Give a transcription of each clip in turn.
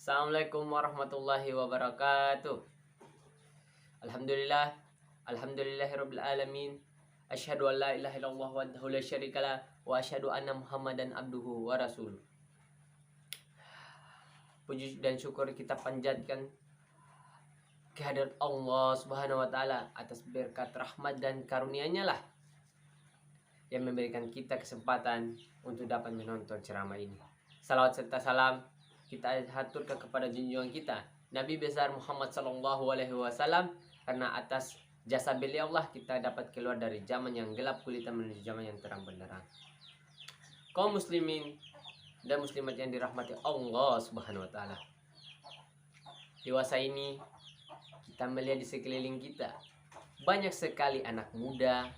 Assalamualaikum warahmatullahi wabarakatuh. Alhamdulillah, alhamdulillahirabbil alamin. Asyhadu an la ilaha illallah wahdahu la syarikalah wa asyhadu anna Muhammadan abduhu wa rasuluh. Puji dan syukur kita panjatkan kehadirat Allah Subhanahu wa taala atas berkat rahmat dan karunia-Nya lah yang memberikan kita kesempatan untuk dapat menonton ceramah ini. Salawat serta salam kita haturkan kepada junjungan kita Nabi besar Muhammad sallallahu alaihi wasallam, karena atas jasa beliau lah kita dapat keluar dari zaman yang gelap gulita menuju zaman yang terang benderang. Kaum muslimin dan muslimat yang dirahmati Allah Subhanahu wa taala. Dewasa ini kita melihat di sekeliling kita banyak sekali anak muda,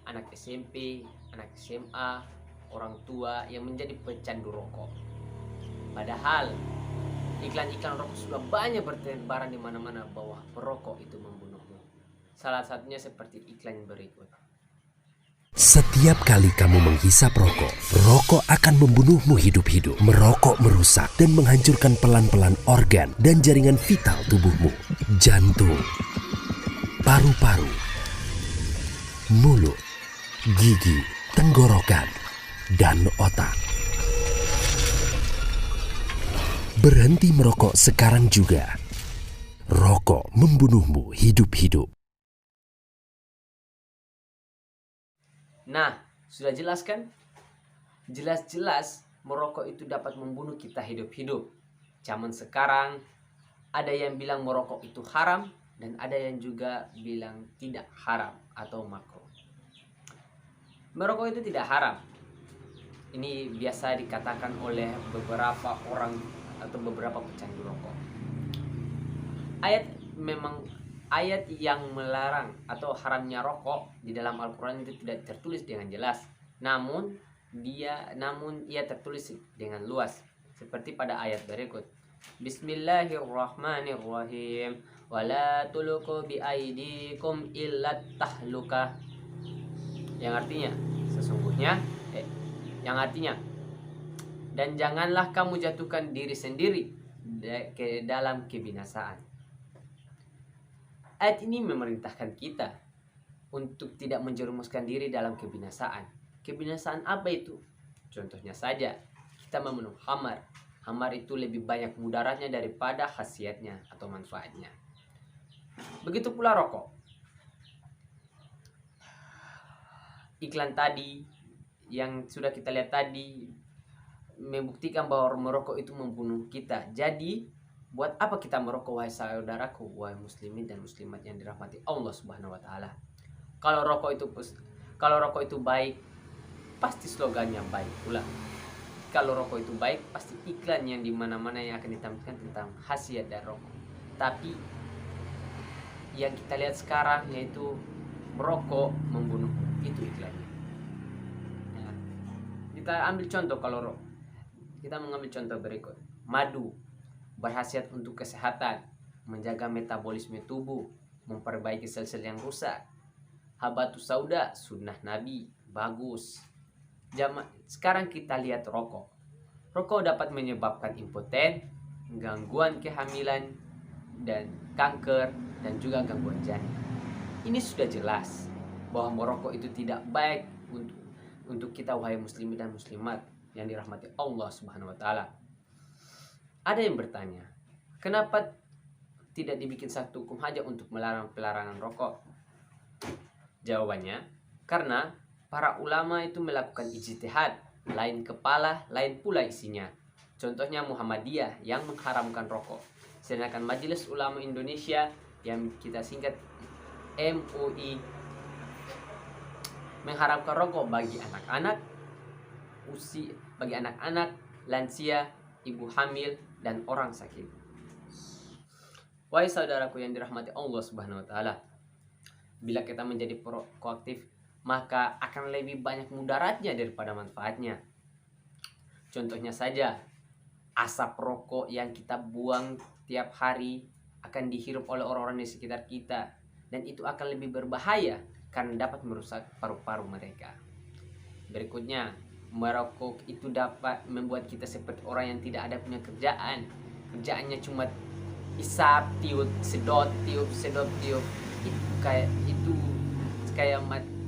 anak SMP, anak SMA, orang tua yang menjadi pecandu rokok. Padahal iklan-iklan rokok sudah banyak bertebaran di mana-mana bahwa perokok itu membunuhmu. Salah satunya seperti iklan berikut. Setiap kali kamu menghisap rokok, rokok akan membunuhmu hidup-hidup. Merokok merusak dan menghancurkan pelan-pelan organ dan jaringan vital tubuhmu. Jantung, paru-paru, mulut, gigi, tenggorokan, dan otak. Berhenti merokok sekarang juga. Rokok membunuhmu hidup-hidup. Nah, sudah jelas kan? Jelas-jelas merokok itu dapat membunuh kita hidup-hidup. Zaman sekarang ada yang bilang merokok itu haram dan ada yang juga bilang tidak haram atau makruh. Merokok itu tidak haram. Ini biasa dikatakan oleh beberapa orang atau beberapa pecandu rokok. Ayat yang melarang atau haramnya rokok di dalam Al-Quran itu tidak tertulis dengan jelas, namun ia tertulis dengan luas, seperti pada ayat berikut. Bismillahirrahmanirrahim. Wala tulqu biaidikum illat tahluka. Yang artinya dan janganlah kamu jatuhkan diri sendiri ke dalam kebinasaan. Ayat ini memerintahkan kita untuk tidak menjerumuskan diri dalam kebinasaan. Kebinasaan apa itu? Contohnya saja, kita meminum khamar. Khamar itu lebih banyak mudaratnya daripada khasiatnya atau manfaatnya. Begitu pula rokok. Iklan tadi yang sudah kita lihat tadi membuktikan bahwa merokok itu membunuh kita. Jadi, buat apa kita merokok, wahai saudaraku, wahai muslimin dan muslimat yang dirahmati Allah Subhanahu wa taala? Kalau rokok itu baik, pasti slogannya baik pula. Kalau rokok itu baik, pasti iklan yang di mana-mana yang akan ditampilkan tentang khasiat dari rokok. Tapi yang kita lihat sekarang yaitu merokok membunuh, itu iklannya. Ya. Kita ambil contoh kita mengambil contoh berikut. Madu berkhasiat untuk kesehatan, menjaga metabolisme tubuh, memperbaiki sel-sel yang rusak. Habatus sauda, sunnah Nabi, bagus. Sekarang kita lihat rokok. Rokok dapat menyebabkan impoten, gangguan kehamilan, dan kanker, dan juga gangguan janin. Ini sudah jelas bahwa merokok itu tidak baik untuk kita, wahai muslimin dan muslimat yang dirahmati Allah Subhanahu wa taala. Ada yang bertanya, kenapa tidak dibikin satu hukum saja untuk melarang pelarangan rokok? Jawabannya, karena para ulama itu melakukan ijtihad, lain kepala, lain pula isinya. Contohnya Muhammadiyah yang mengharamkan rokok, sedangkan Majelis Ulama Indonesia yang kita singkat MUI mengharamkan rokok bagi anak-anak, lansia, ibu hamil, dan orang sakit. Wahai saudaraku yang dirahmati Allah Subhanahu wa taala, bila kita menjadi proaktif, maka akan lebih banyak mudaratnya daripada manfaatnya. Contohnya saja, asap rokok yang kita buang tiap hari akan dihirup oleh orang-orang di sekitar kita, dan itu akan lebih berbahaya karena dapat merusak paru-paru mereka. Berikutnya, merokok itu dapat membuat kita seperti orang yang tidak ada punya kerjaan, kerjaannya cuma isap, tiup, sedot, tiup, sedot, tiup, itu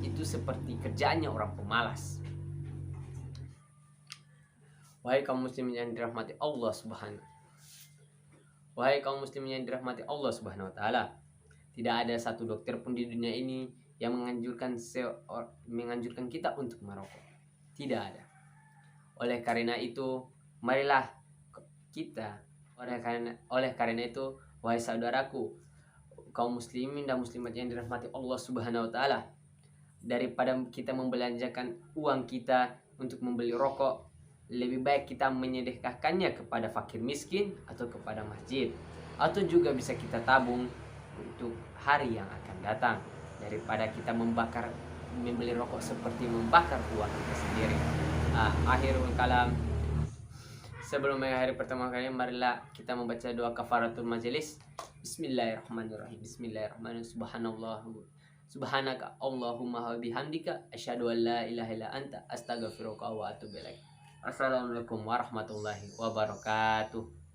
itu seperti kerjaannya orang pemalas. Wahai kaum muslimin yang dirahmati Allah Subhanahu wa taala, tidak ada satu dokter pun di dunia ini yang menganjurkan kita untuk merokok. Tidak ada. Oleh karena itu, marilah kita oleh karena itu, wahai saudaraku, kaum muslimin dan muslimat yang dirahmati Allah Subhanahu wa taala, daripada kita membelanjakan uang kita untuk membeli rokok, lebih baik kita menyedekahkannya kepada fakir miskin atau kepada masjid, atau juga bisa kita tabung untuk hari yang akan datang, daripada kita membeli rokok seperti membakar uang kita sendiri. Akhirul kalam, sebelum mengakhiri pertemuan kali ini, marilah kita membaca doa kafaratul majelis. Bismillahirrahmanirrahim. Subhanaka Allahumma wa bihamdika asyhadu an la ilaha illa anta astaghfiruka wa atubu ilaik. Assalamualaikum warahmatullahi wabarakatuh.